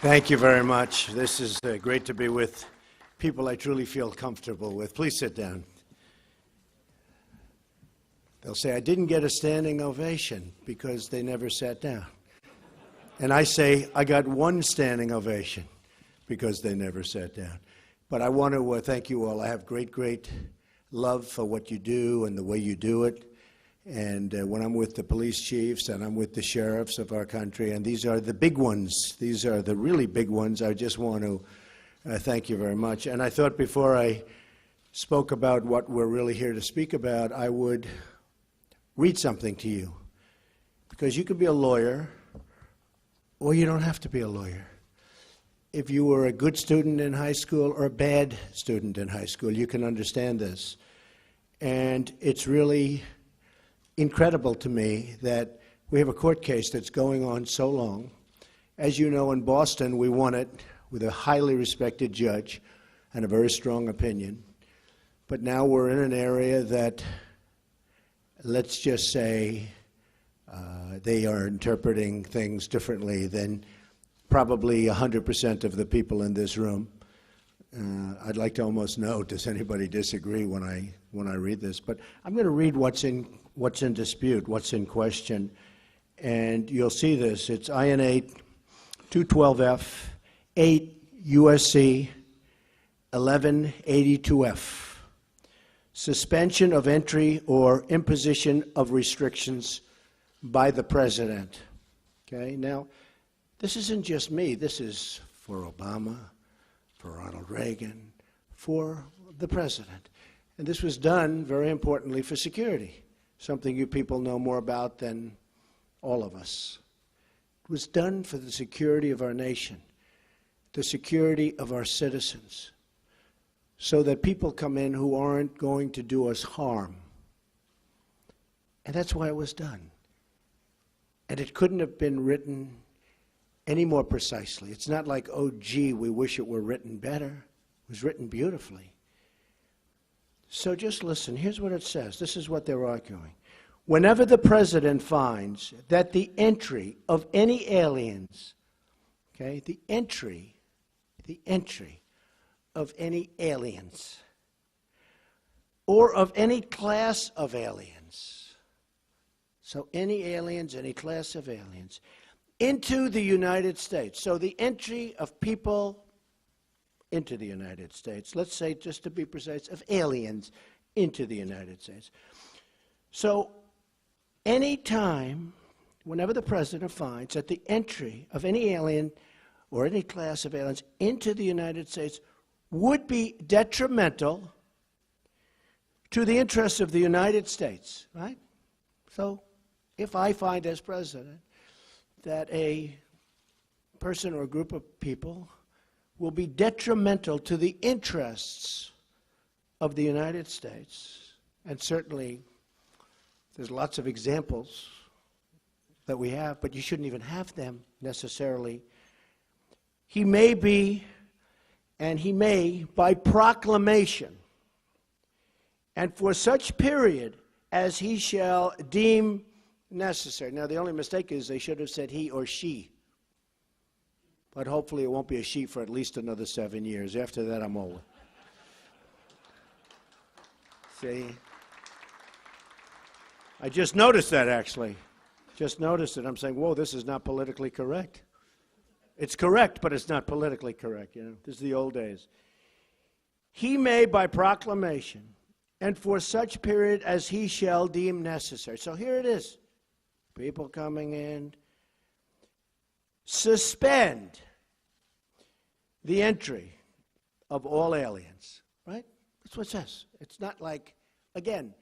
Thank you very much. This is great to be with people I truly feel comfortable with. Please sit down. They'll say, I didn't get a standing ovation because they never sat down. And I say, I got one standing ovation because they never sat down. But I want to thank you all. I have great love for what you do and the way you do it. And when I'm with the police chiefs and I'm with the sheriffs of our country, and these are the big ones, these are the really big ones, I just want to thank you very much. And I thought before I spoke about what we're really here to speak about, I would read something to you. Because you could be a lawyer, or you don't have to be a lawyer. If you were a good student in high school or a bad student in high school, you can understand this. And it's really incredible to me that we have a court case that's going on so long. As you know, in Boston, we won it with a highly respected judge and a very strong opinion. But now we're in an area that, let's just say, they are interpreting things differently than probably 100% of the people in this room. I'd like to almost know, does anybody disagree when I read this? But I'm going to read what's in dispute, what's in question, and you'll see this. It's INA 212F 8 USC 1182F. Suspension of entry or imposition of restrictions by the president. Okay, now, this isn't just me. This is for Obama, for Ronald Reagan, for the president. And this was done, very importantly, for security, something you people know more about than all of us. It was done for the security of our nation, the security of our citizens, so that people come in who aren't going to do us harm. And that's why it was done. And it couldn't have been written any more precisely. It's not like, oh, gee, we wish it were written better. It was written beautifully. So just listen. Here's what it says. This is what they're arguing. Whenever the president finds that the entry of any aliens, okay, the entry of any aliens, or of any class of aliens, so any aliens, any class of aliens, into the United States. So the entry of people into the United States, let's say, just to be precise, of aliens into the United States. So any time, whenever the president finds that the entry of any alien or any class of aliens into the United States would be detrimental to the interests of the United States, right? So if I find as president that a person or a group of people will be detrimental to the interests of the United States, and certainly there's lots of examples that we have, but you shouldn't even have them necessarily. He may be, and he may, by proclamation, and for such period as he shall deem necessary. Now, the only mistake is they should have said he or she. But hopefully it won't be a she for at least another 7 years. After that, I'm over. See? I just noticed that, actually. Just noticed it. I'm saying, whoa, this is not politically correct. It's correct, but it's not politically correct. You know, this is the old days. He may, by proclamation, and for such period as he shall deem necessary. So here it is. People coming in. Suspend the entry of all aliens, right? That's what it says. It's not like, again,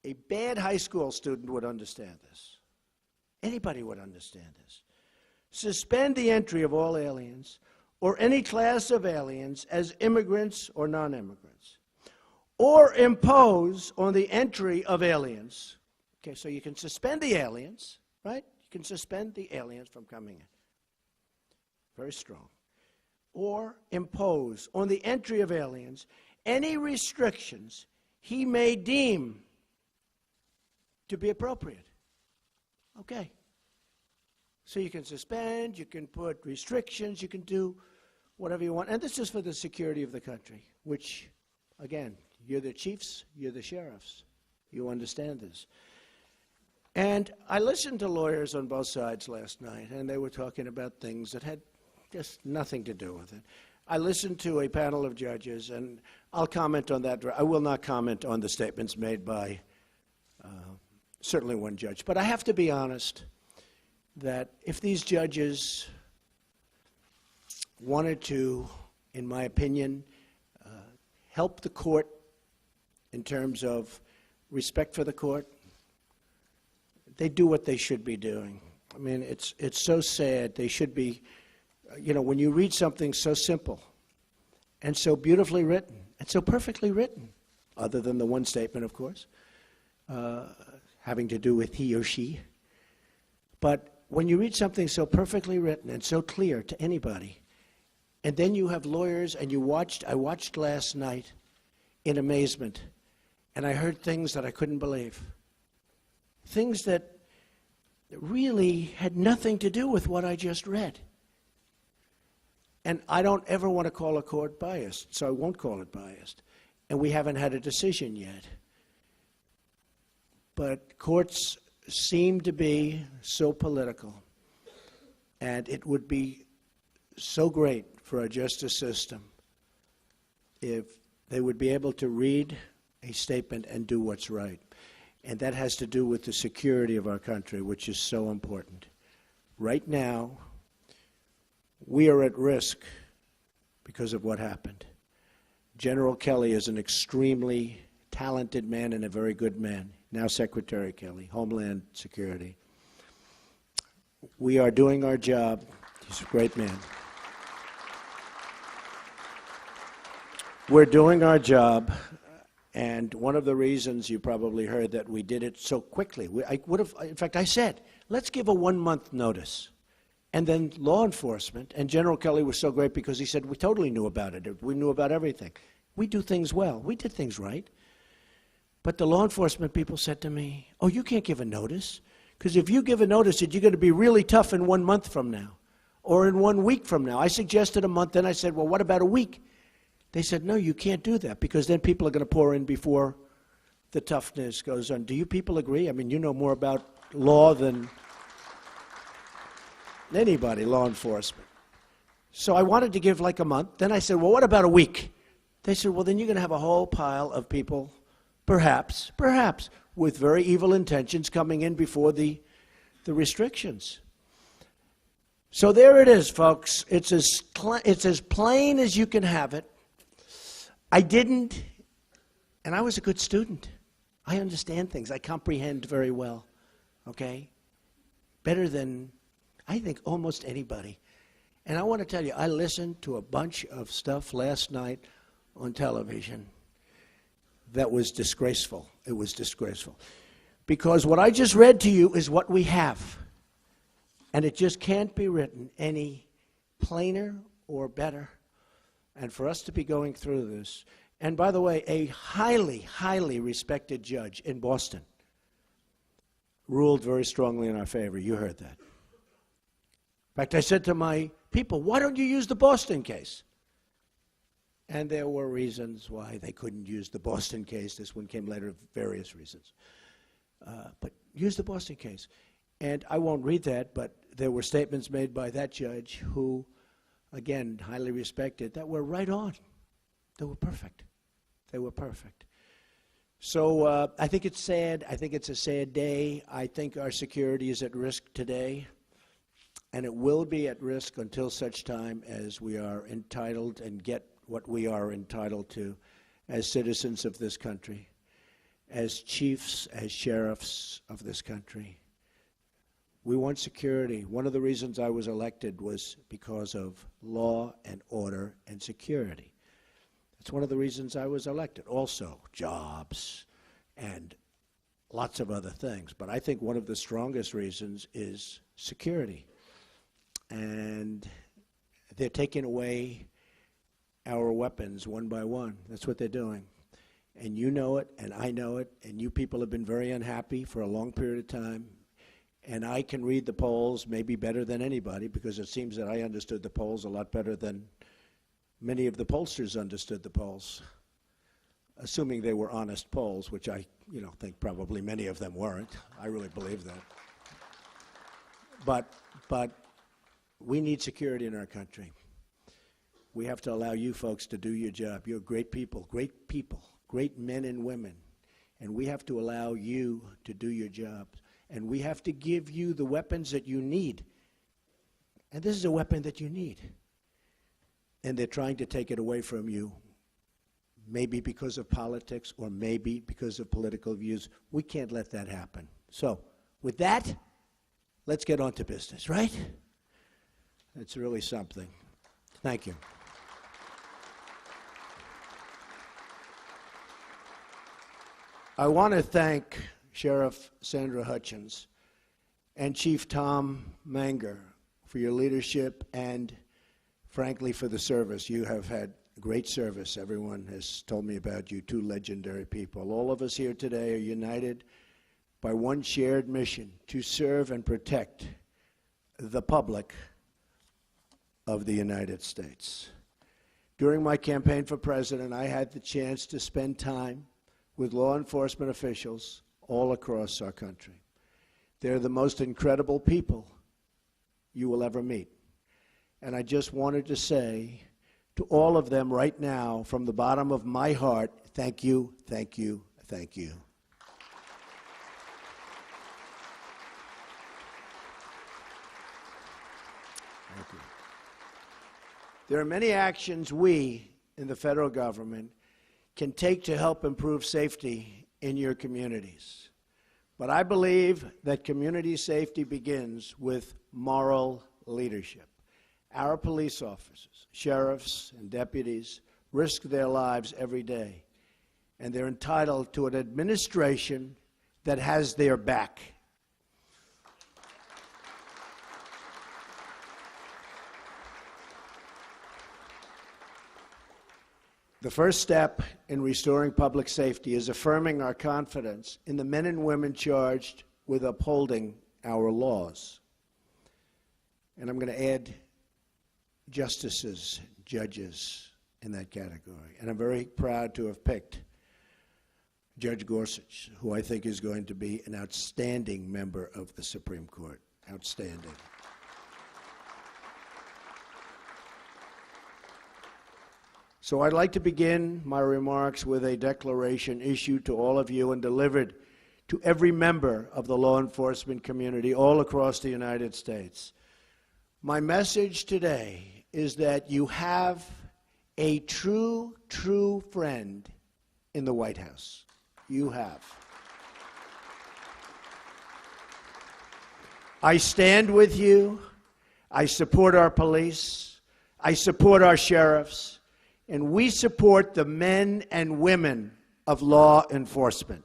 a bad high school student would understand this. Anybody would understand this. Suspend the entry of all aliens or any class of aliens as immigrants or non-immigrants, or impose on the entry of aliens. Okay, so you can suspend the aliens, right? You can suspend the aliens from coming in. Very strong. Or impose on the entry of aliens any restrictions he may deem to be appropriate. Okay. So you can suspend, you can put restrictions, you can do whatever you want. And this is for the security of the country, which, again, you're the chiefs, you're the sheriffs. You understand this. And I listened to lawyers on both sides last night, and they were talking about things that had just nothing to do with it. I listened to a panel of judges, and I'll comment on that. I will not comment on the statements made by certainly one judge. But I have to be honest that if these judges wanted to, in my opinion, help the court in terms of respect for the court, they do what they should be doing. I mean, it's so sad. They should be, when you read something so simple and so beautifully written and so perfectly written, other than the one statement, of course, having to do with he or she. But when you read something so perfectly written and so clear to anybody, and then you have lawyers, and I watched last night in amazement, and I heard things that I couldn't believe. Things that really had nothing to do with what I just read. And I don't ever want to call a court biased, so I won't call it biased. And we haven't had a decision yet. But courts seem to be so political, and it would be so great for our justice system if they would be able to read a statement and do what's right. And that has to do with the security of our country, which is so important. Right now, we are at risk because of what happened. General Kelly is an extremely talented man and a very good man. Now Secretary Kelly, Homeland Security. We are doing our job. He's a great man. We're doing our job. And one of the reasons you probably heard that we did it so quickly, in fact, I said, let's give a 1-month notice. And then law enforcement, and General Kelly was so great because he said, we totally knew about it. We knew about everything. We do things well. We did things right. But the law enforcement people said to me, oh, you can't give a notice. Because if you give a notice, you're going to be really tough in 1 month from now or in 1 week from now. I suggested a month. Then I said, well, what about a week? They said, no, you can't do that because then people are going to pour in before the toughness goes on. Do you people agree? I mean, you know more about law than anybody, law enforcement. So I wanted to give like a month. Then I said, well, what about a week? They said, well, then you're going to have a whole pile of people, perhaps, with very evil intentions coming in before the restrictions. So there it is, folks. It's as plain as you can have it. I didn't, and I was a good student. I understand things. I comprehend very well, okay? Better than, I think, almost anybody. And I want to tell you, I listened to a bunch of stuff last night on television that was disgraceful. It was disgraceful. Because what I just read to you is what we have. And it just can't be written any plainer or better. And for us to be going through this, and by the way, a highly, highly respected judge in Boston ruled very strongly in our favor. You heard that. In fact, I said to my people, why don't you use the Boston case? And there were reasons why they couldn't use the Boston case. This one came later, various reasons. But use the Boston case. And I won't read that, but there were statements made by that judge who, again, highly respected, that were right on. They were perfect. They were perfect. So I think it's sad. I think it's a sad day. I think our security is at risk today, and it will be at risk until such time as we are entitled and get what we are entitled to as citizens of this country, as chiefs, as sheriffs of this country. We want security. One of the reasons I was elected was because of law and order and security. That's one of the reasons I was elected. Also, jobs and lots of other things. But I think one of the strongest reasons is security. And they're taking away our weapons one by one. That's what they're doing. And you know it, and I know it, and you people have been very unhappy for a long period of time. And I can read the polls maybe better than anybody, because it seems that I understood the polls a lot better than many of the pollsters understood the polls, assuming they were honest polls, which I think probably many of them weren't. I really believe that. But we need security in our country. We have to allow you folks to do your job. You're great people, great men and women. And we have to allow you to do your job. And we have to give you the weapons that you need. And this is a weapon that you need. And they're trying to take it away from you, maybe because of politics or maybe because of political views. We can't let that happen. So, with that, let's get on to business, right? It's really something. Thank you. I want to thank Sheriff Sandra Hutchins and Chief Tom Manger for your leadership and, frankly, for the service. You have had great service. Everyone has told me about you, two legendary people. All of us here today are united by one shared mission: to serve and protect the public of the United States. During my campaign for president, I had the chance to spend time with law enforcement officials all across our country. They're the most incredible people you will ever meet. And I just wanted to say to all of them right now, from the bottom of my heart, thank you, thank you, thank you. Thank you. There are many actions we in the federal government can take to help improve safety in your communities. But I believe that community safety begins with moral leadership. Our police officers, sheriffs, and deputies risk their lives every day, and they're entitled to an administration that has their back. The first step in restoring public safety is affirming our confidence in the men and women charged with upholding our laws. And I'm going to add justices, judges in that category. And I'm very proud to have picked Judge Gorsuch, who I think is going to be an outstanding member of the Supreme Court. Outstanding. So I'd like to begin my remarks with a declaration issued to all of you and delivered to every member of the law enforcement community all across the United States. My message today is that you have a true friend in the White House. You have. I stand with you. I support our police. I support our sheriffs. And we support the men and women of law enforcement.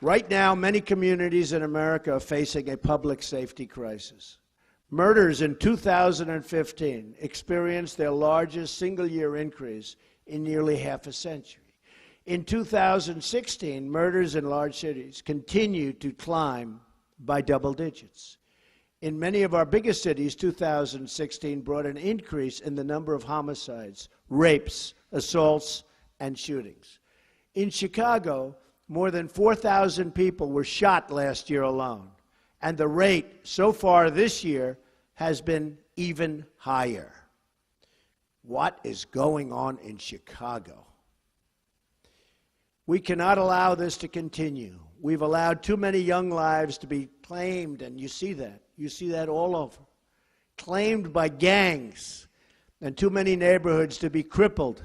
Right now, many communities in America are facing a public safety crisis. Murders in 2015 experienced their largest single-year increase in nearly half a century. In 2016, murders in large cities continued to climb by double digits. In many of our biggest cities, 2016 brought an increase in the number of homicides, rapes, assaults, and shootings. In Chicago, more than 4,000 people were shot last year alone, and the rate so far this year has been even higher. What is going on in Chicago? We cannot allow this to continue. We've allowed too many young lives to be claimed, and you see that. You see that all over. Claimed by gangs, and too many neighborhoods to be crippled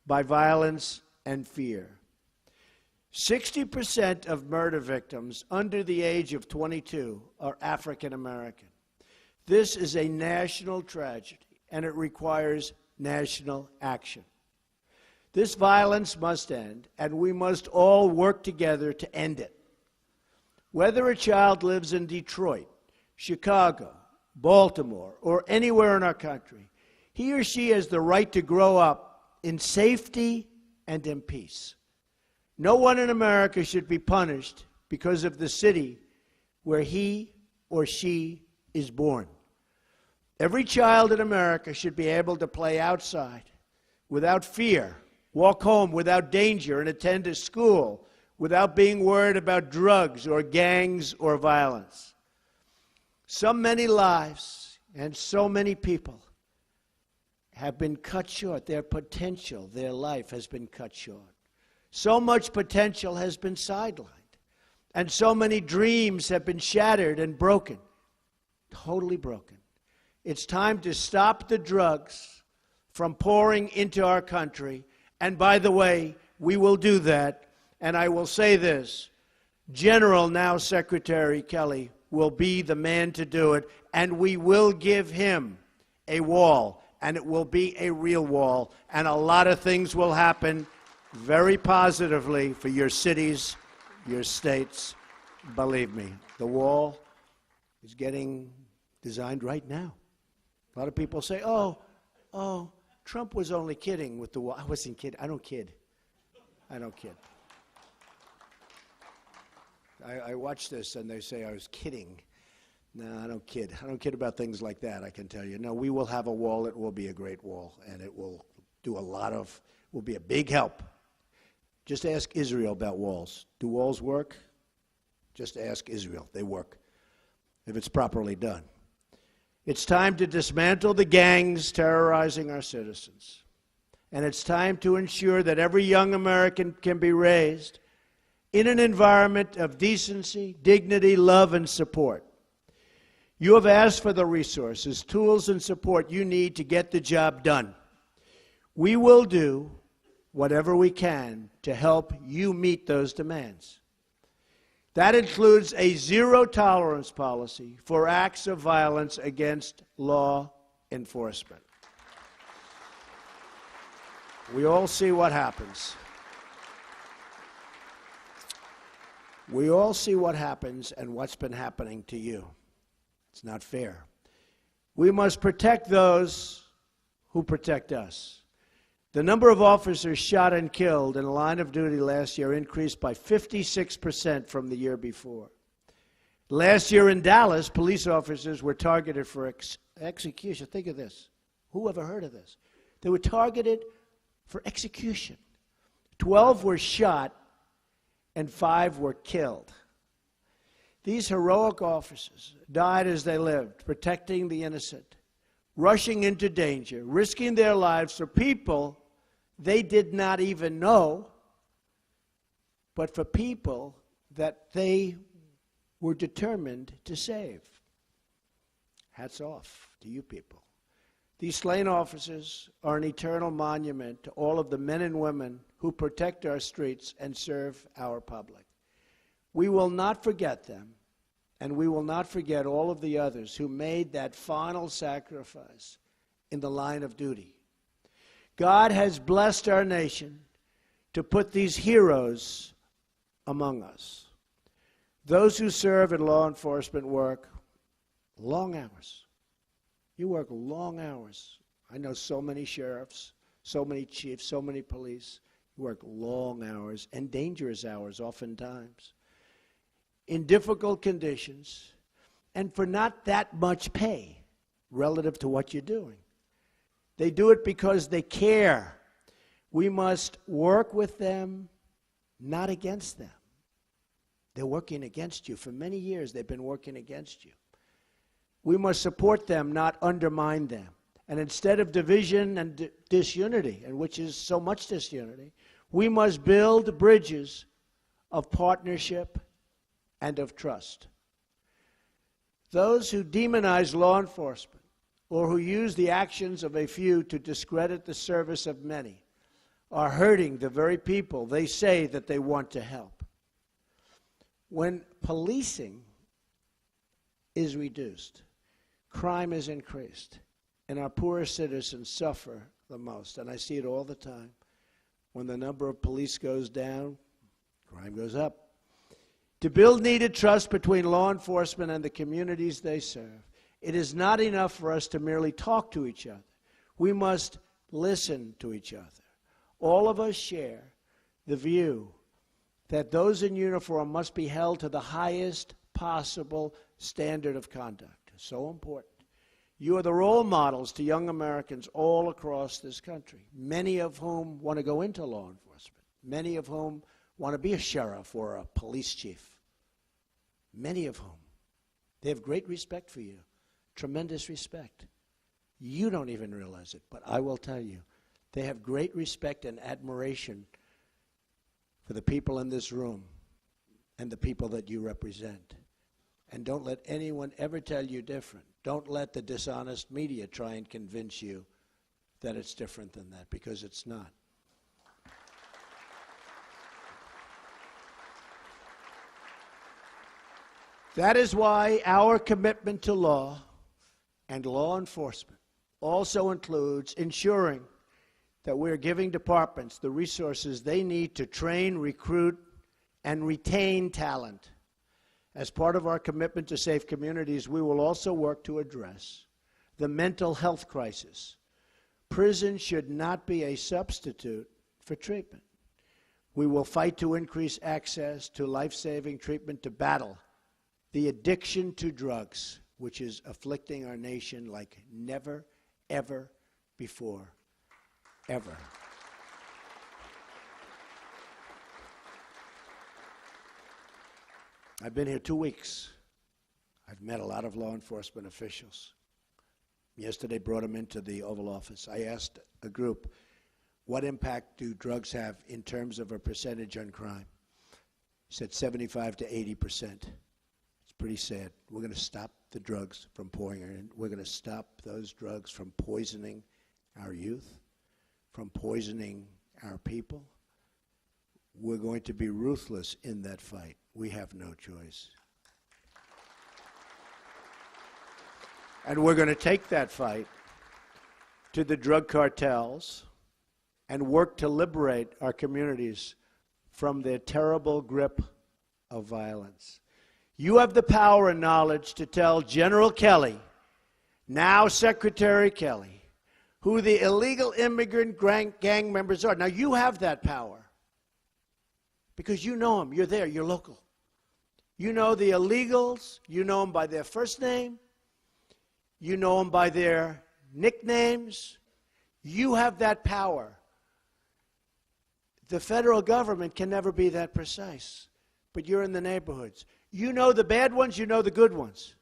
by violence and fear. 60% of murder victims under the age of 22 are African American. This is a national tragedy, and it requires national action. This violence must end, and we must all work together to end it. Whether a child lives in Detroit, Chicago, Baltimore, or anywhere in our country, he or she has the right to grow up in safety and in peace. No one in America should be punished because of the city where he or she is born. Every child in America should be able to play outside without fear, walk home without danger, and attend a school without being worried about drugs or gangs or violence. So many lives and so many people have been cut short. Their potential, their life has been cut short. So much potential has been sidelined. And so many dreams have been shattered and broken, totally broken. It's time to stop the drugs from pouring into our country. And by the way, we will do that. And I will say this, General, now Secretary Kelly, will be the man to do it. And we will give him a wall. And it will be a real wall. And a lot of things will happen very positively for your cities, your states. Believe me, the wall is getting designed right now. A lot of people say, oh, Trump was only kidding with the wall. I wasn't kidding. I don't kid. I watch this and they say I was kidding. No, I don't kid. I don't kid about things like that, I can tell you. No, we will have a wall. It will be a great wall, and it will do will be a big help. Just ask Israel about walls. Do walls work? Just ask Israel. They work, if it's properly done. It's time to dismantle the gangs terrorizing our citizens. And it's time to ensure that every young American can be raised in an environment of decency, dignity, love, and support. You have asked for the resources, tools, and support you need to get the job done. We will do whatever we can to help you meet those demands. That includes a zero-tolerance policy for acts of violence against law enforcement. We all see what happens. We all see what happens and what's been happening to you. It's not fair. We must protect those who protect us. The number of officers shot and killed in the line of duty last year increased by 56% from the year before. Last year in Dallas, police officers were targeted for execution. Think of this. Who ever heard of this? They were targeted for execution. 12 were shot and 5 were killed. These heroic officers died as they lived, protecting the innocent, rushing into danger, risking their lives for people they did not even know, but for people that they were determined to save. Hats off to you people. These slain officers are an eternal monument to all of the men and women who protect our streets and serve our public. We will not forget them, and we will not forget all of the others who made that final sacrifice in the line of duty. God has blessed our nation to put these heroes among us. Those who serve in law enforcement work long hours. You work long hours. I know so many sheriffs, so many chiefs, so many police who work long hours and dangerous hours oftentimes in difficult conditions and for not that much pay relative to what you're doing. They do it because they care. We must work with them, not against them. They're working against you. For many years, they've been working against you. We must support them, not undermine them. And instead of division and disunity, and which is so much disunity, we must build bridges of partnership and of trust. Those who demonize law enforcement or who use the actions of a few to discredit the service of many are hurting the very people they say that they want to help. When policing is reduced, crime is increased, and our poorest citizens suffer the most. And I see it all the time. When the number of police goes down, crime goes up. To build needed trust between law enforcement and the communities they serve, it is not enough for us to merely talk to each other. We must listen to each other. All of us share the view that those in uniform must be held to the highest possible standard of conduct. So important. You are the role models to young Americans all across this country, many of whom want to go into law enforcement, many of whom want to be a sheriff or a police chief, many of whom. They have great respect for you, tremendous respect. You don't even realize it, but I will tell you, they have great respect and admiration for the people in this room and the people that you represent. And don't let anyone ever tell you different. Don't let the dishonest media try and convince you that it's different than that, because it's not. That is why our commitment to law and law enforcement also includes ensuring that we're giving departments the resources they need to train, recruit, and retain talent. As part of our commitment to safe communities, we will also work to address the mental health crisis. Prison should not be a substitute for treatment. We will fight to increase access to life-saving treatment to battle the addiction to drugs, which is afflicting our nation like never, ever before, ever. I've been here 2 weeks. I've met a lot of law enforcement officials. Yesterday, brought them into the Oval Office. I asked a group, what impact do drugs have in terms of a percentage on crime? He said 75 to 80%. It's pretty sad. We're going to stop the drugs from pouring in. We're going to stop those drugs from poisoning our youth, from poisoning our people. We're going to be ruthless in that fight. We have no choice. And we're going to take that fight to the drug cartels and work to liberate our communities from their terrible grip of violence. You have the power and knowledge to tell General Kelly, now Secretary Kelly, who the illegal immigrant gang members are. Now, you have that power because you know them. You're there. You're local. You know the illegals. You know them by their first name. You know them by their nicknames. You have that power. The federal government can never be that precise, but you're in the neighborhoods. You know the bad ones. You know the good ones.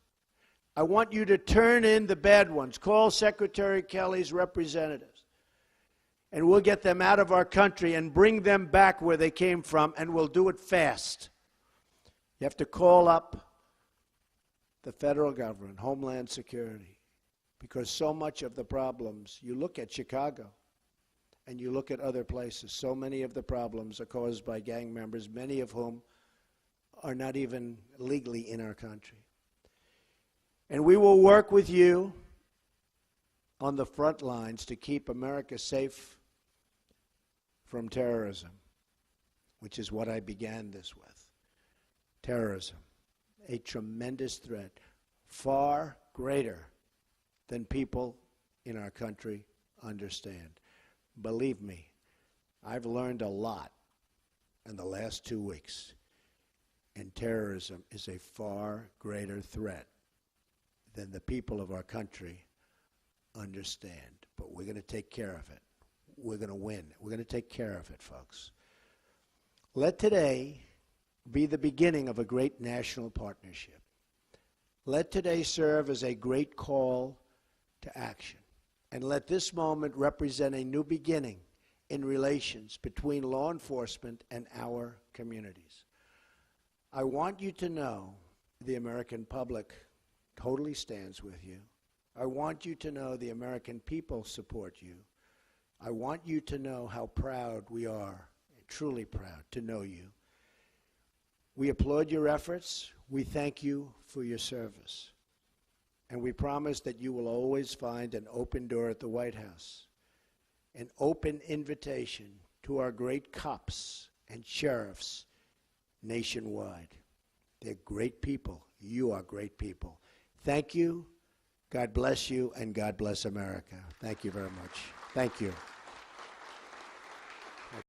I want you to turn in the bad ones. Call Secretary Kelly's representatives, and we'll get them out of our country and bring them back where they came from, and we'll do it fast. You have to call up the federal government, Homeland Security, because so much of the problems, you look at Chicago and you look at other places, so many of the problems are caused by gang members, many of whom are not even legally in our country. And we will work with you on the front lines to keep America safe from terrorism, which is what I began this with. Terrorism, a tremendous threat, far greater than people in our country understand. Believe me, I've learned a lot in the last 2 weeks, and terrorism is a far greater threat than the people of our country understand. But we're going to take care of it. We're going to win. We're going to take care of it, folks. Let today be the beginning of a great national partnership. Let today serve as a great call to action. And let this moment represent a new beginning in relations between law enforcement and our communities. I want you to know the American public totally stands with you. I want you to know the American people support you. I want you to know how proud we are, truly proud to know you. We applaud your efforts. We thank you for your service. And we promise that you will always find an open door at the White House, an open invitation to our great cops and sheriffs nationwide. They're great people. You are great people. Thank you. God bless you, and God bless America. Thank you very much. Thank you.